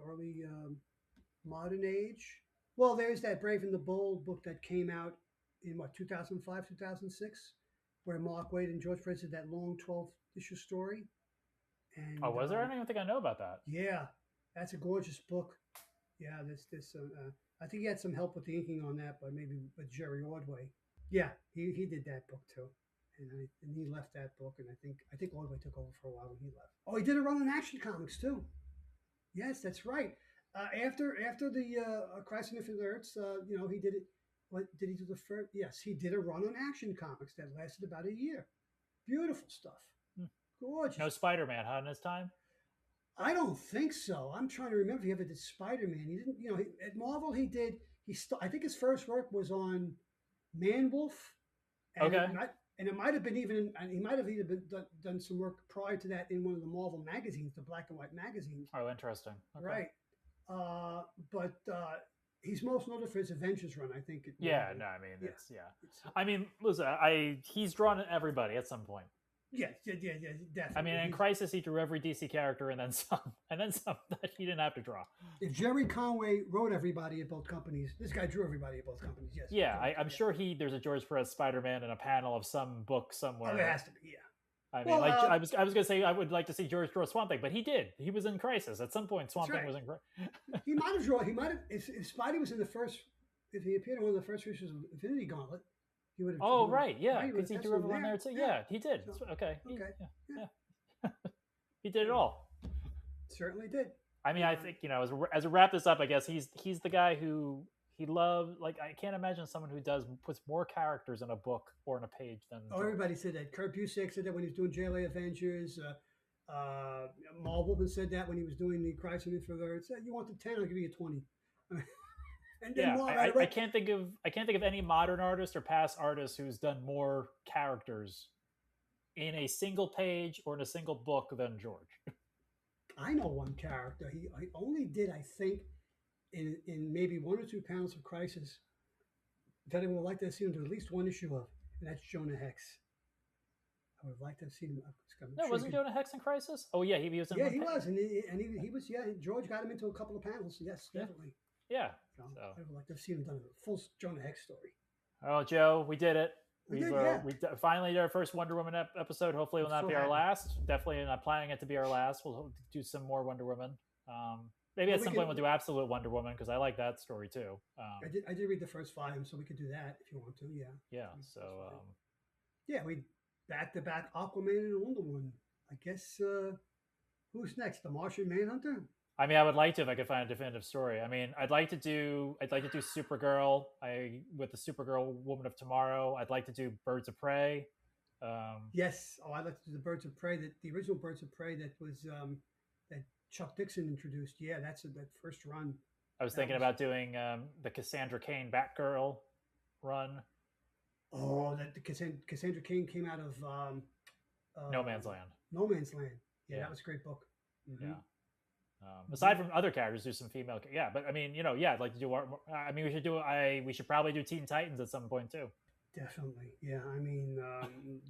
modern age. Well, there's that Brave and the Bold book that came out in 2005, 2006, where Mark Waid and George Perez did that long 12-issue story. And Oh, was there? I don't even think I know about that. yeah, that's a gorgeous book. Yeah, I think he had some help with the inking on that, but maybe with Jerry Ordway. Yeah, he did that book too, and he left that book, and I think Ordway took over for a while when he left. Oh, he did a run on Action Comics too. Yes, that's right. After the Crisis on Infinite Earths, he did it. What did he do the first? Yes, he did a run on Action Comics that lasted about a year. Beautiful stuff. Gorgeous. No Spider-Man, huh? In his time. I don't think so. I'm trying to remember if he ever did Spider-Man. He didn't. At Marvel, he did. I think his first work was on Man-Wolf, and Okay. it might have been even. And he might have even done some work prior to that in one of the Marvel magazines, the black and white magazines. Oh, interesting. Okay. Right. But he's most noted for his Avengers run, I think. Yeah. No, I mean, I mean, listen, he's drawn everybody at some point. Yeah, definitely. I mean, in Crisis, he drew every DC character and then some that he didn't have to draw. If Jerry Conway wrote everybody at both companies, this guy drew everybody at both companies. Yes. Yeah, I'm sure there's a George Perez Spider-Man in a panel of some book somewhere. Oh, there has to be. Yeah. I mean, I was gonna say I would like to see George draw Swamp Thing, but he did. He was in Crisis at some point. Swamp Thing was in. He might have drawn. He might have. If Spidey was in the first if he appeared on one of the first issues of Infinity Gauntlet, he Oh, would have right, yeah, right, he would because have he tested drew him everyone there. there too. Yeah. Yeah, he did. So Okay, okay. yeah, Yeah. yeah. He did it Yeah. all. Certainly did. I mean, Yeah. I think as we wrap this up, I guess he's the guy who he loved. Like, I can't imagine someone who puts more characters in a book or in a page than Oh, George. everybody said that. Kurt Busiek said that when he was doing JLA Avengers. Marvel said that when he was doing the Crisis on Infinite Earths. You want the 10, I'll give you a 20. And then Yeah, Marvel, I can't think of any modern artist or past artist who's done more characters in a single page or in a single book than George. I know one character. He only did, I think, in maybe one or two panels of Crisis that I would like to have seen him do at least one issue of, and that's Jonah Hex. I would have liked to have seen him. I'm No, sure he wasn't could. Jonah Hex in Crisis? Oh yeah, he was in Yeah, one. he was, and he was. Yeah, George got him into a couple of panels. Yes, Yeah, definitely. yeah. So So, I would like to have seen him done a full Jonah Hex story. oh Joe, we did it. We did, yeah. We finally did our first Wonder Woman episode. Hopefully, it will I'm not so be our happy. last. Definitely not planning it to be our last. We'll do some more Wonder Woman. Maybe Well, at some point we'll do Absolute Wonder Woman because I like that story too. I did read the first volume, so we could do that if you want to. Yeah. Yeah. So Yeah, we back to back Aquaman and Wonder Woman. I guess who's next? The Martian Manhunter? I mean, I would like to if I could find a definitive story. I mean, I'd like to do Supergirl. With the Supergirl Woman of Tomorrow. I'd like to do Birds of Prey. Yes. Oh, I'd like to do the Birds of Prey. That the original Birds of Prey that was that Chuck Dixon introduced. Yeah, that's that first run. I was thinking about doing the Cassandra Cain Batgirl run. Oh, that the Cassandra Cain came out of No Man's Land. No Man's Land. Yeah, that was a great book. Mm-hmm. Yeah. Aside from other characters, do some female. Yeah, but I mean, yeah, I'd like to do. I mean, we should probably do Teen Titans at some point too. Definitely, yeah. I mean,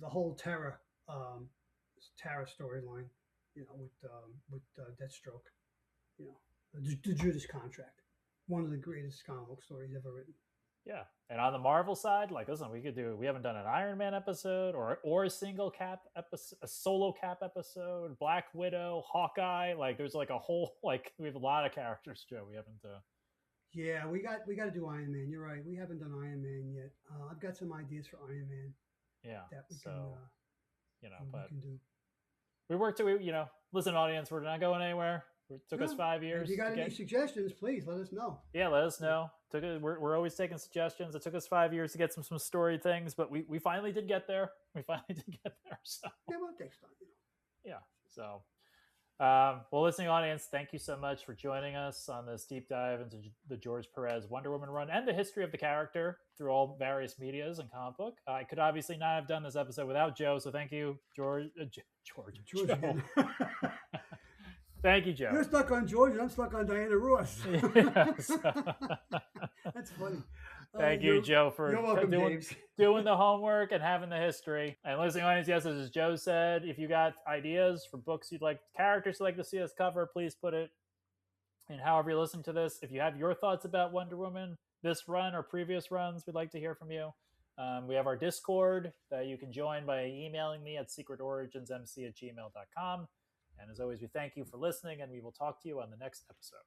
the whole Terra storyline, with Deathstroke, the Judas Contract, one of the greatest comic book stories ever written. Yeah, and on the Marvel side, like, listen, we haven't done an Iron Man episode or a single Cap episode, a solo Cap episode, Black Widow, Hawkeye. Like, there's like a whole we have a lot of characters, Joe. We haven't. Yeah, we got to do Iron Man. You're right. We haven't done Iron Man yet. I've got some ideas for Iron Man. Yeah, that we but can do. We worked to listen, audience. We're not going anywhere. It took us 5 years. If you got any suggestions, please let us know. Yeah, let us know. We're always taking suggestions. It took us 5 years to get some story things, but we finally did get there. So yeah, well, it takes time. Yeah. So, well, listening audience, thank you so much for joining us on this deep dive into the George Perez Wonder Woman run and the history of the character through all various medias and comic book. I could obviously not have done this episode without Joe, so thank you, George. George again. Thank you, Joe. You're stuck on George, and I'm stuck on Diana Ross. Yes. That's funny. Thank you, Joe, for welcome, doing the homework and having the history. And listening audience, yes, as Joe said, if you got ideas for books characters you'd like to see us cover, please put it in however you're listening to this. If you have your thoughts about Wonder Woman, this run or previous runs, we'd like to hear from you. We have our Discord that you can join by emailing me at secretorigins@gmail.com. And as always, we thank you for listening, and we will talk to you on the next episode.